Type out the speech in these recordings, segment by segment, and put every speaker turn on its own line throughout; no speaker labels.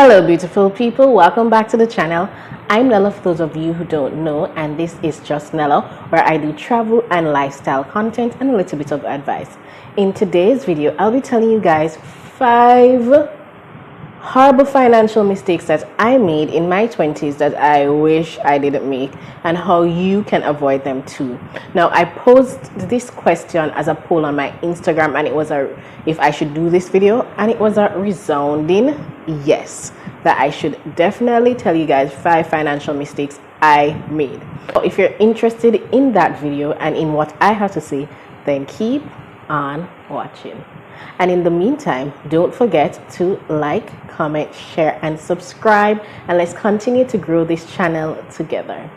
Hello beautiful people, welcome back to the channel. I'm Nella for those of you who don't know, and this is just Nella, where I do travel and lifestyle content and a little bit of advice. In today's video, I'll be telling you guys 5 horrible financial mistakes that I made in my 20s that I wish I didn't make, and how you can avoid them too. Now, I posed this question as a poll on my Instagram, and it was if I should do this video, and it was a resounding yes, that I should definitely tell you guys 5 financial mistakes I made. So if you're interested in that video and in what I have to say, then keep on watching. And in the meantime, don't forget to like, comment, share, and subscribe, and let's continue to grow this channel together.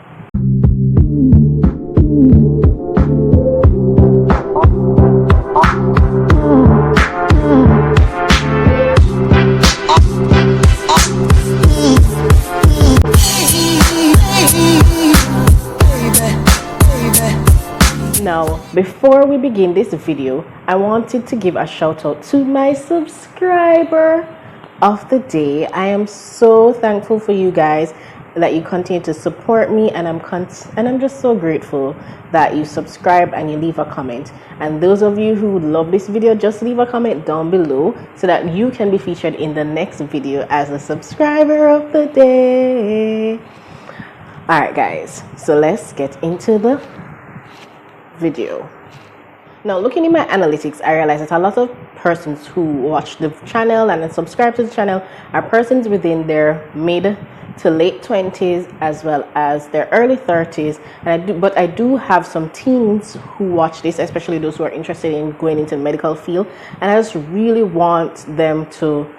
Now, before we begin this video, I wanted to give a shout out to my subscriber of the day. I am so thankful for you guys that you continue to support me, and I'm just so grateful that you subscribe and you leave a comment. And those of you who love this video, just leave a comment down below so that you can be featured in the next video as a subscriber of the day. Alright guys, so let's get into the video. Now, looking in my analytics, I realized that a lot of persons who watch the channel and then subscribe to the channel are persons within their mid to late 20s as well as their early 30s, and I do have some teens who watch this, especially those who are interested in going into the medical field, and I just really want them to,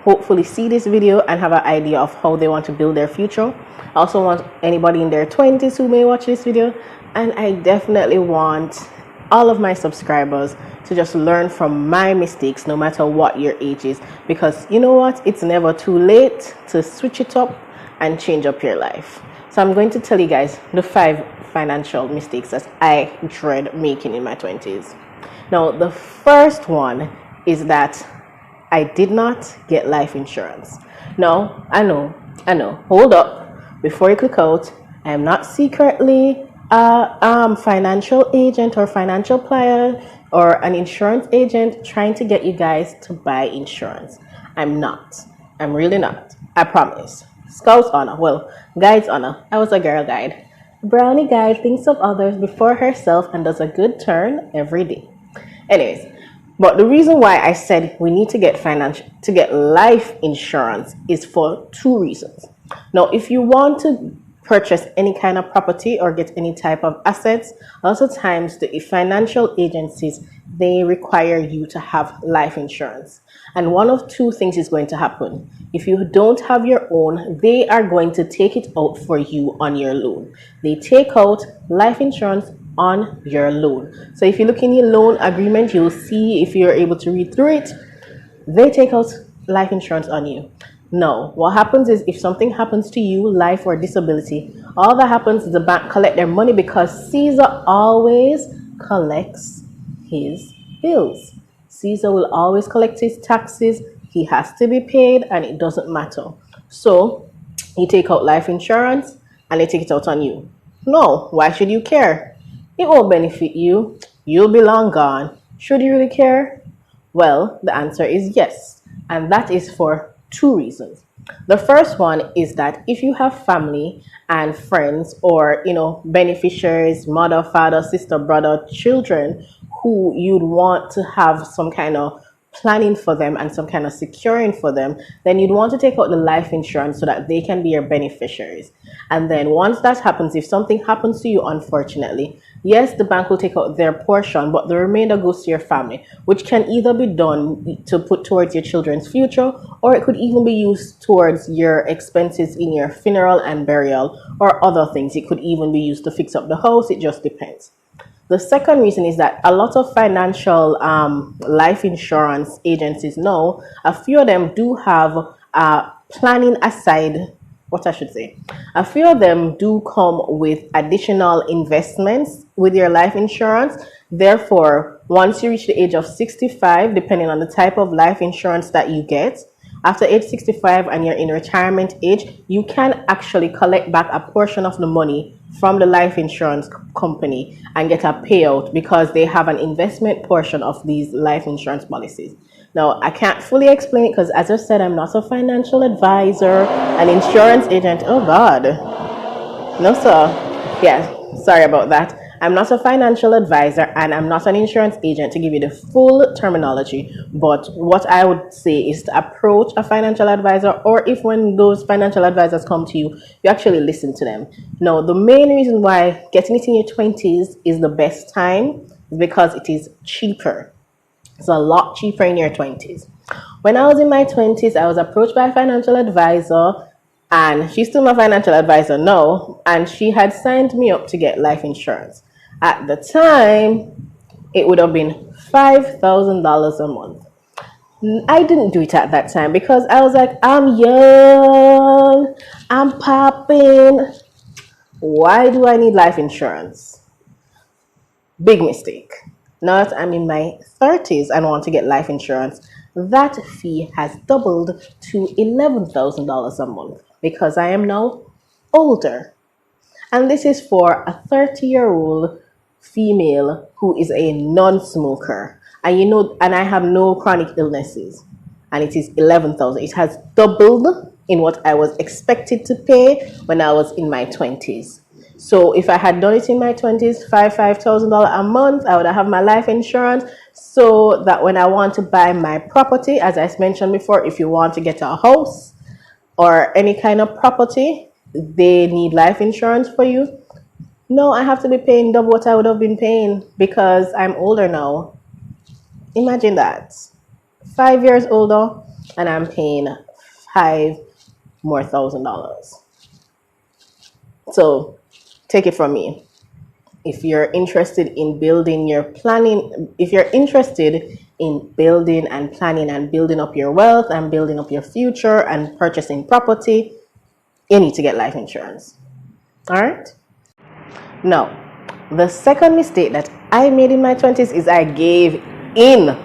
hopefully see this video and have an idea of how they want to build their future. I also want anybody in their 20s who may watch this video, and I definitely want all of my subscribers to just learn from my mistakes, no matter what your age is, because you know what, it's never too late to switch it up and change up your life. So I'm going to tell you guys the 5 financial mistakes that I dread making in my 20s. Now, the first one is that I did not get life insurance. Now, I know, hold up, before you click out, I am not secretly a financial agent or financial planner or an insurance agent trying to get you guys to buy insurance. I'm not. I'm really not. I promise. Scout's honor. Well, guide's honor. I was a girl guide. Brownie guide thinks of others before herself and does a good turn every day. Anyways, but the reason why I said we need to get life insurance is for 2 reasons. Now, if you want to purchase any kind of property or get any type of assets, a lot of times the financial agencies, they require you to have life insurance. And one of 2 things is going to happen. If you don't have your own, they are going to take it out for you on your loan. They take out life insurance on your loan. So if you look in your loan agreement, you'll see, if you're able to read through it, they take out life insurance on you. No, what happens is if something happens to you, life or disability, all that happens is the bank collect their money, because Caesar always collects his bills. Caesar will always collect his taxes. He has to be paid, and it doesn't matter. So you take out life insurance and they take it out on you. No, why should you care? It won't benefit you. You'll be long gone. Should you really care? Well, the answer is yes, and that is for 2 reasons. The first one is that if you have family and friends or beneficiaries, mother, father, sister, brother, children who you'd want to have some kind of planning for them and some kind of securing for them, then you'd want to take out the life insurance so that they can be your beneficiaries. And then once that happens, if something happens to you, unfortunately, yes, the bank will take out their portion, but the remainder goes to your family, which can either be done to put towards your children's future, or it could even be used towards your expenses in your funeral and burial or other things. It could even be used to fix up the house. It just depends. The second reason is that a lot of financial life insurance agencies now, a few of them do have planning aside, a few of them do come with additional investments with your life insurance. Therefore, once you reach the age of 65, depending on the type of life insurance that you get, After age 65 and you're in retirement age, you can actually collect back a portion of the money from the life insurance company and get a payout because they have an investment portion of these life insurance policies. Now, I can't fully explain it because, as I said, I'm not a financial advisor, an insurance agent. Oh, God. No, sir. Yeah, sorry about that. I'm not a financial advisor and I'm not an insurance agent to give you the full terminology. But what I would say is to approach a financial advisor, or if when those financial advisors come to you, you actually listen to them. Now, the main reason why getting it in your 20s is the best time is because it is cheaper. It's a lot cheaper in your 20s. When I was in my 20s, I was approached by a financial advisor, and she's still my financial advisor now, and she had signed me up to get life insurance. At the time, it would have been $5,000 a month. I didn't do it at that time because I was like, I'm young, I'm popping. Why do I need life insurance? Big mistake. Now that I'm in my 30s and want to get life insurance, that fee has doubled to $11,000 a month because I am now older. And this is for a 30-year-old female who is a non-smoker. And and I have no chronic illnesses. And it is 11,000. It has doubled in what I was expected to pay when I was in my 20s. So if I had done it in my 20s, $5,000 a month, I would have my life insurance so that when I want to buy my property, as I mentioned before, if you want to get a house or any kind of property, they need life insurance for you. No, I have to be paying double what I would have been paying because I'm older now. Imagine that. 5 years older and I'm paying $5,000 more. So take it from me. If you're interested in building your planning, if you're interested in building and planning and building up your wealth and building up your future and purchasing property, you need to get life insurance. All right? Now, the second mistake that I made in my 20s is I gave in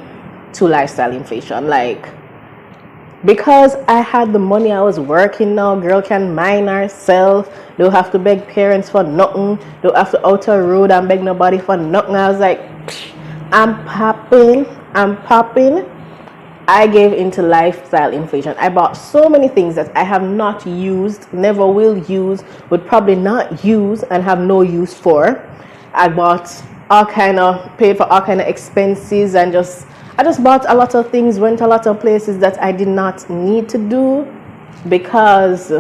to lifestyle inflation. Like, because I had the money, I was working now, girl can mind herself, don't have to beg parents for nothing, don't have to out a road and beg nobody for nothing. I was like, I'm popping. I gave into lifestyle inflation. I bought so many things that I have not used, never will use, would probably not use and have no use for. I bought paid for all kind of expenses and I just bought a lot of things, went a lot of places that I did not need to do because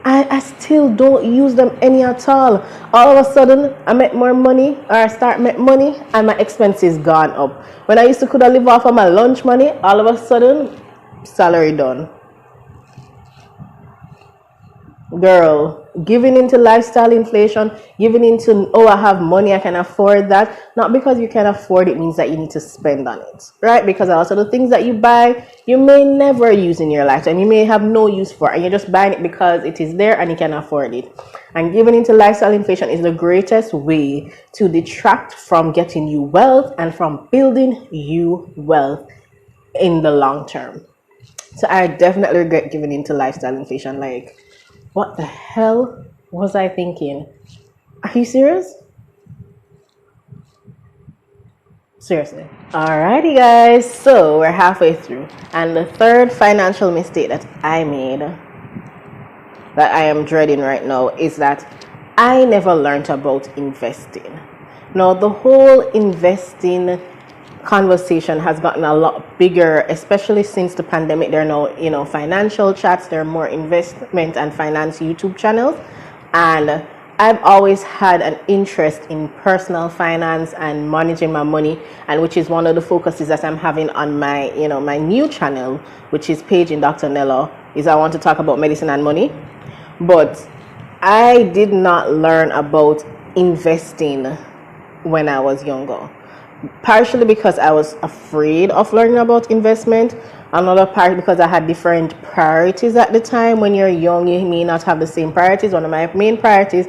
I still don't use them any at all. All of a sudden, I make more money or I start make money and my expenses gone up. When I used to could have live off of my lunch money, all of a sudden, salary done. Girl, giving into lifestyle inflation, giving into, oh, I have money, I can afford that. Not because you can afford it means that you need to spend on it, right? Because also the things that you buy, you may never use in your lifetime. You may have no use for it, and you're just buying it because it is there and you can afford it. And giving into lifestyle inflation is the greatest way to detract from getting you wealth and from building you wealth in the long term. So I definitely regret giving into lifestyle inflation. Like, what the hell was I thinking? Are you serious? Seriously. Alrighty, guys. So we're halfway through. And the third financial mistake that I made, that I am dreading right now, is that I never learned about investing. Now, the whole investing conversation has gotten a lot bigger, especially since the pandemic. There are now, financial chats, there are more investment and finance YouTube channels. And I've always had an interest in personal finance and managing my money, and which is one of the focuses that I'm having on my, my new channel, which is Page in Dr. Nella, is I want to talk about medicine and money. But I did not learn about investing when I was younger. Partially because I was afraid of learning about investment. Another part because I had different priorities at the time. When you're young, you may not have the same priorities. One of my main priorities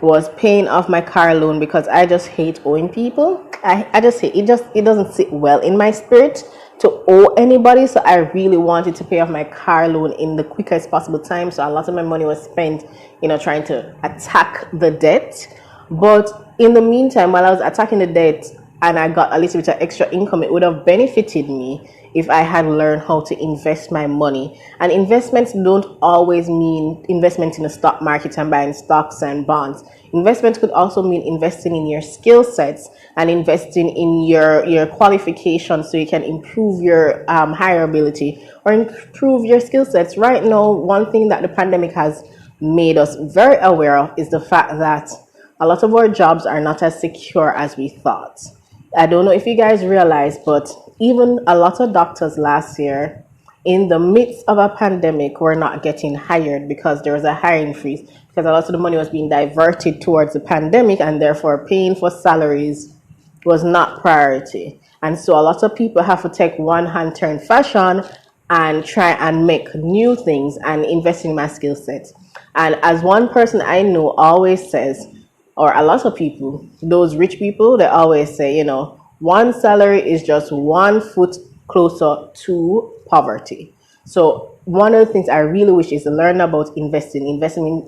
was paying off my car loan because I just hate owing people. I just hate it. It doesn't sit well in my spirit to owe anybody. So I really wanted to pay off my car loan in the quickest possible time. So a lot of my money was spent, trying to attack the debt. But in the meantime, while I was attacking the debt and I got a little bit of extra income, it would have benefited me if I had learned how to invest my money. And investments don't always mean investment in the stock market and buying stocks and bonds. Investment could also mean investing in your skill sets and investing in your qualifications so you can improve your higher ability or improve your skill sets. Right now, one thing that the pandemic has made us very aware of is the fact that a lot of our jobs are not as secure as we thought. I don't know if you guys realize, but even a lot of doctors last year, in the midst of a pandemic, were not getting hired because there was a hiring freeze, because a lot of the money was being diverted towards the pandemic, and therefore paying for salaries was not priority. And so a lot of people have to take one hand turn fashion and try and make new things and invest in my skill set. And as one person I know always says, or a lot of people, those rich people, they always say, one salary is just one foot closer to poverty. So one of the things I really wish is to learn about investing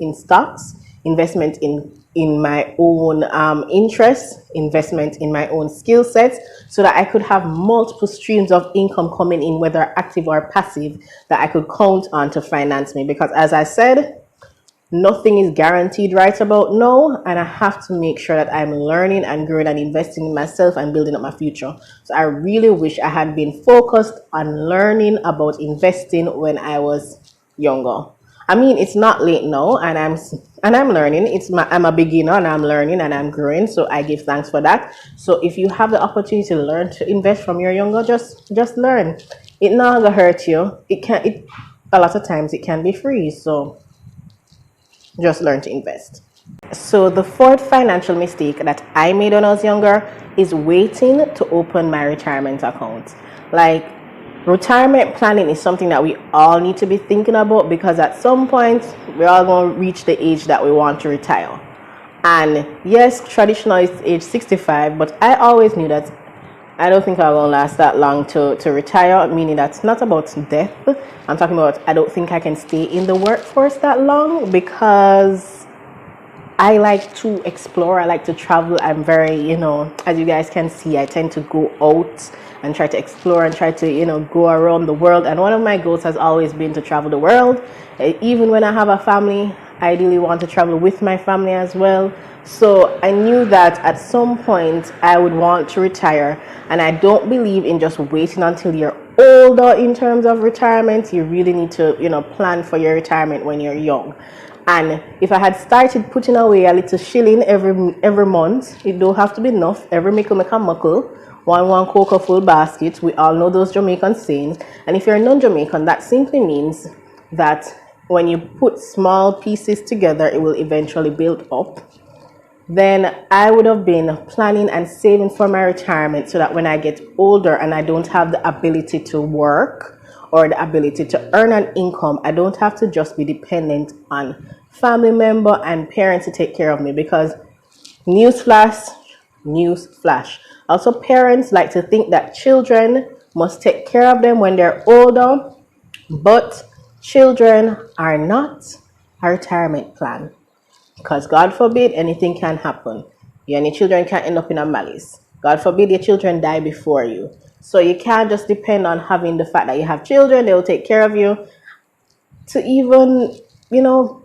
in stocks, investment in my own interests, investment in my own skill sets, so that I could have multiple streams of income coming in, whether active or passive, that I could count on to finance me. Because as I said, nothing is guaranteed right about now, and I have to make sure that I'm learning and growing and investing in myself and building up my future. So I really wish I had been focused on learning about investing when I was younger. I mean, it's not late now, and I'm learning. I'm a beginner, and I'm learning and I'm growing. So I give thanks for that. So if you have the opportunity to learn to invest from your younger, just learn. It not gonna hurt you. A lot of times it can be free. So just learn to invest. So the fourth financial mistake that I made when I was younger is waiting to open my retirement account. Like, retirement planning is something that we all need to be thinking about, because at some point we're all going to reach the age that we want to retire. And yes, traditionally it's age 65, but I always knew that I don't think I will last that long to retire, meaning that's not about death. I'm talking about I don't think I can stay in the workforce that long, because I like to explore, I like to travel. I'm very, as you guys can see, I tend to go out and try to explore and try to, go around the world. And one of my goals has always been to travel the world. Even when I have a family, I ideally want to travel with my family as well. So I knew that at some point I would want to retire, and I don't believe in just waiting until you're older in terms of retirement. You really need to, plan for your retirement when you're young. And if I had started putting away a little shilling every month, it don't have to be enough. Every mickle make a muckle. One cocoa full basket. We all know those Jamaican sayings. And if you're non-Jamaican, that simply means that when you put small pieces together, it will eventually build up. Then I would have been planning and saving for my retirement, so that when I get older and I don't have the ability to work or the ability to earn an income, I don't have to just be dependent on family member and parents to take care of me. Because newsflash, also parents like to think that children must take care of them when they're older, but children are not a retirement plan. Because God forbid, anything can happen. You and your children can end up in a malice. God forbid your children die before you. So you can't just depend on having the fact that you have children, they will take care of you, to even,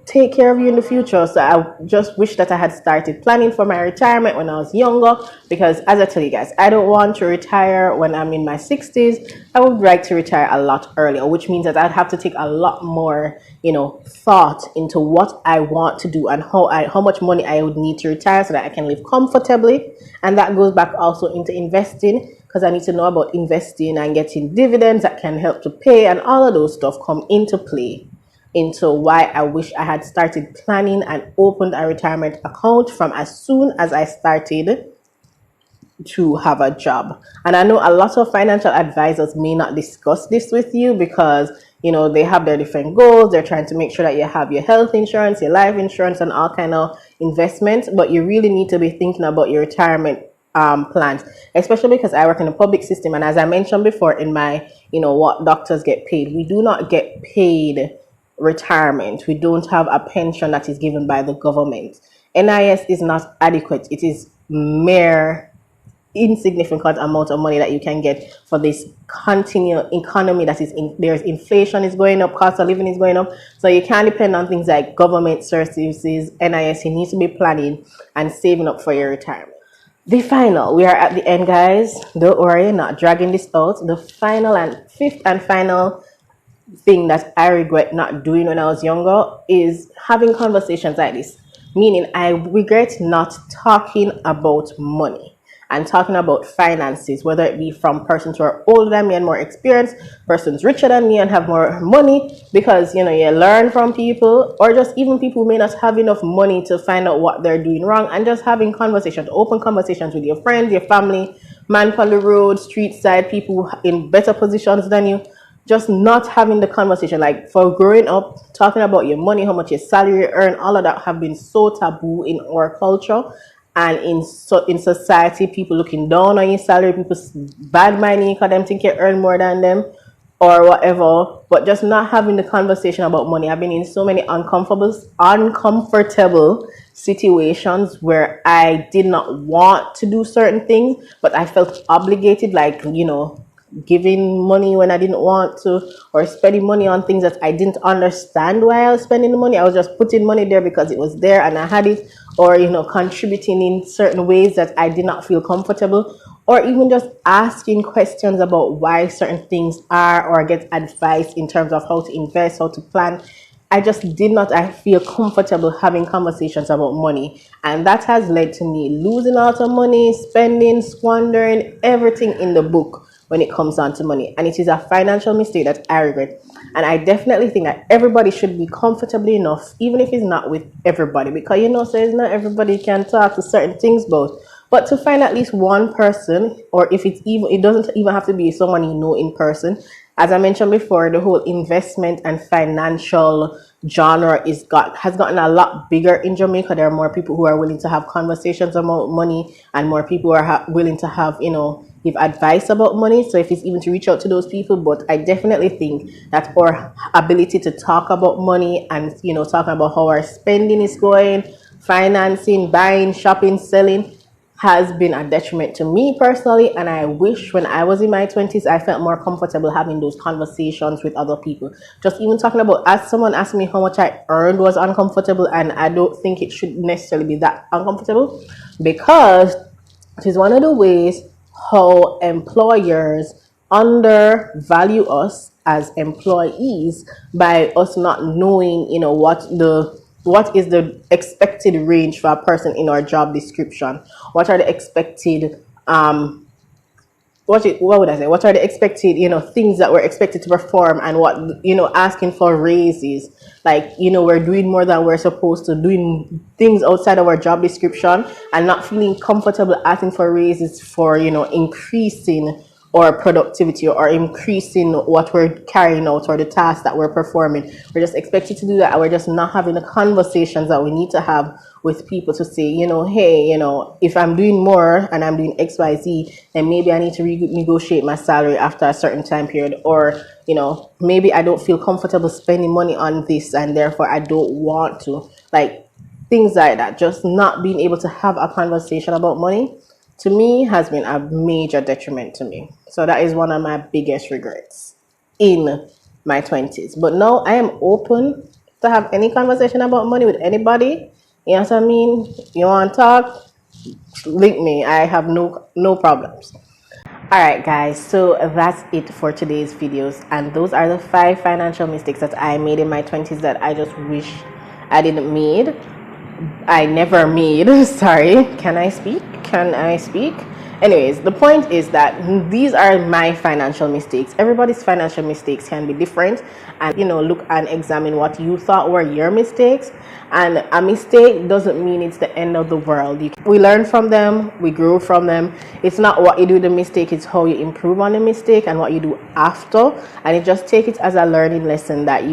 take care of you in the future. So I just wish that I had started planning for my retirement when I was younger, because as I tell you guys, I don't want to retire when I'm in my 60s. I would like to retire a lot earlier, which means that I'd have to take a lot more, thought into what I want to do and how much money I would need to retire so that I can live comfortably. And that goes back also into investing, because I need to know about investing and getting dividends that can help to pay, and all of those stuff come into play into why I wish I had started planning and opened a retirement account from as soon as I started to have a job. And I know a lot of financial advisors may not discuss this with you, because they have their different goals. They're trying to make sure that you have your health insurance, your life insurance, and all kind of investments, but you really need to be thinking about your retirement plans, especially because I work in the public system. And as I mentioned before in my, what doctors get paid, we do not get paid retirement. We don't have a pension that is given by the government. NIS is not adequate. It is mere insignificant amount of money that you can get for this continual economy that is in. There's inflation is going up, cost of living is going up, so you can't depend on things like government services. NIS, you need to be planning and saving up for your retirement. The final, we are at the end, guys. Don't worry, not dragging this out. The final and fifth and final thing that I regret not doing when I was younger is having conversations like this. Meaning, I regret not talking about money and talking about finances, whether it be from persons who are older than me and more experienced, persons richer than me and have more money, because you learn from people, or just even people who may not have enough money to find out what they're doing wrong, and just having conversations, open conversations with your friends, your family, man on the road, street side, people in better positions than you. Just not having the conversation, like for growing up, talking about your money, how much your salary earn, all of that have been so taboo in our culture and in society. People looking down on your salary, people bad minding because them think you earn more than them or whatever. But just not having the conversation about money. I've been in so many uncomfortable situations where I did not want to do certain things, but I felt obligated, like giving money when I didn't want to, or spending money on things that I didn't understand why I was spending the money. I was just putting money there because it was there and I had it, or contributing in certain ways that I did not feel comfortable, or even just asking questions about why certain things are, or get advice in terms of how to invest, how to plan. I just did not I feel comfortable having conversations about money. And that has led to me losing a lot of money, spending, squandering everything in the book when it comes down to money. And it is a financial mistake that I regret. And I definitely think that everybody should be comfortable enough, even if it's not with everybody, because so it's not everybody can talk to certain things about. But to find at least one person, or if it doesn't even have to be someone you know in person. As I mentioned before, the whole investment and financial genre has gotten a lot bigger in Jamaica. There are more people who are willing to have conversations about money, and more people who are willing to have, give advice about money. So if it's even to reach out to those people, but I definitely think that our ability to talk about money and, talking about how our spending is going, financing, buying, shopping, selling, has been a detriment to me personally. And I wish when I was in my 20s, I felt more comfortable having those conversations with other people. Just even talking about, as someone asked me how much I earned was uncomfortable, and I don't think it should necessarily be that uncomfortable, because it is one of the ways how employers undervalue us as employees, by us not knowing, what is the expected range for a person in our job description. What are the expected what would I say? What are the expected, things that we're expected to perform, and what, asking for raises. Like, we're doing more than we're supposed to, doing things outside of our job description, and not feeling comfortable asking for raises for, increasing our productivity, or increasing what we're carrying out, or the tasks that we're performing. We're just expected to do that, and we're just not having the conversations that we need to have with people to say, hey, if I'm doing more and I'm doing XYZ, then maybe I need to renegotiate my salary after a certain time period, or maybe I don't feel comfortable spending money on this, and therefore I don't want to, like, things like that. Just not being able to have a conversation about money, to me, has been a major detriment to me. So that is one of my biggest regrets in my 20s. But now I am open to have any conversation about money with anybody. You know what I mean? You want to talk? Link me. I have no problems. All right, guys, so that's it for today's videos, and those are the 5 financial mistakes that I made in my 20s that I just wish I didn't made. I never made. Sorry. Can I speak? Anyways, the point is that these are my financial mistakes. Everybody's financial mistakes can be different, and look and examine what you thought were your mistakes. And a mistake doesn't mean it's the end of the world. We learn from them, we grow from them. It's not what you do with the mistake, it's how you improve on the mistake and what you do after. And you just take it as a learning lesson that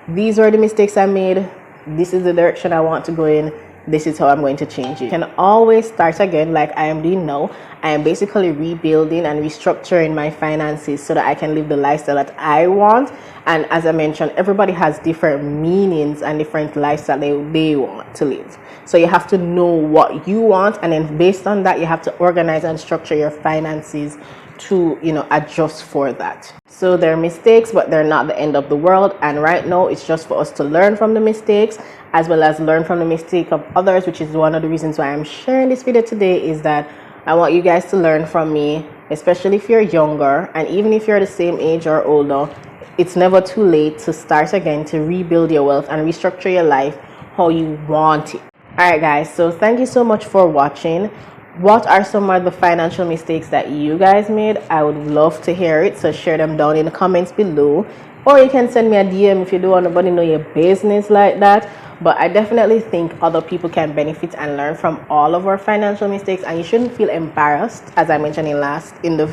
these are the mistakes I made, this is the direction I want to go in. this is how I'm going to change it. You can always start again, like I am doing now. I am basically rebuilding and restructuring my finances so that I can live the lifestyle that I want. And as I mentioned, everybody has different meanings and different lifestyle they want to live. So you have to know what you want, and then based on that, you have to organize and structure your finances to, you know, adjust for that. So they're mistakes, but they're not the end of the world. And right now, it's just for us to learn from the mistakes, as well as learn from the mistake of others, which is one of the reasons why I'm sharing this video today, is that I want you guys to learn from me, especially if you're younger, and even if you're the same age or older. It's never too late to start again, to rebuild your wealth and restructure your life how you want it. All right, guys, so thank you so much for watching. What are some of the financial mistakes that you guys made? I would love to hear it, so share them down in the comments below, or you can send me a DM if you don't want nobody know your business like that. But I definitely think other people can benefit and learn from all of our financial mistakes, and you shouldn't feel embarrassed. As I mentioned in the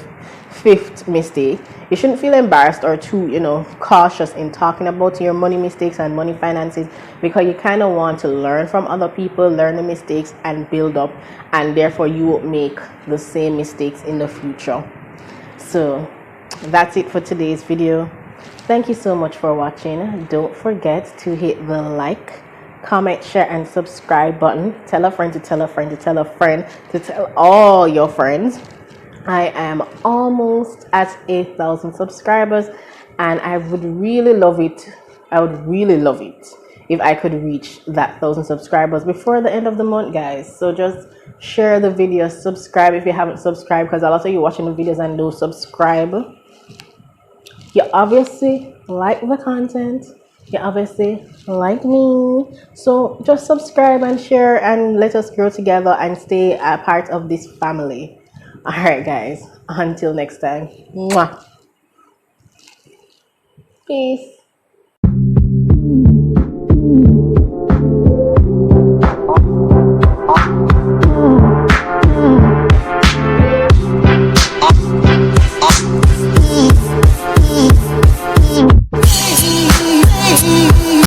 fifth mistake, you shouldn't feel embarrassed or too, you know, cautious in talking about your money mistakes and money finances, because you kind of want to learn from other people, learn the mistakes and build up, and therefore you won't make the same mistakes in the future. So that's it for today's video. Thank you so much for watching. Don't forget to hit the like, comment, share and subscribe button. Tell a friend to tell a friend to tell a friend to tell all your friends. I am almost at 8,000 subscribers, and I would really love it. I would really love it if I could reach that 1,000 subscribers before the end of the month, guys. So just share the video, subscribe if you haven't subscribed, because a lot of you watching the videos and don't subscribe. You obviously like the content, you obviously like me, so just subscribe and share, and let us grow together and stay a part of this family. All right, guys, until next time. Mwah. Peace.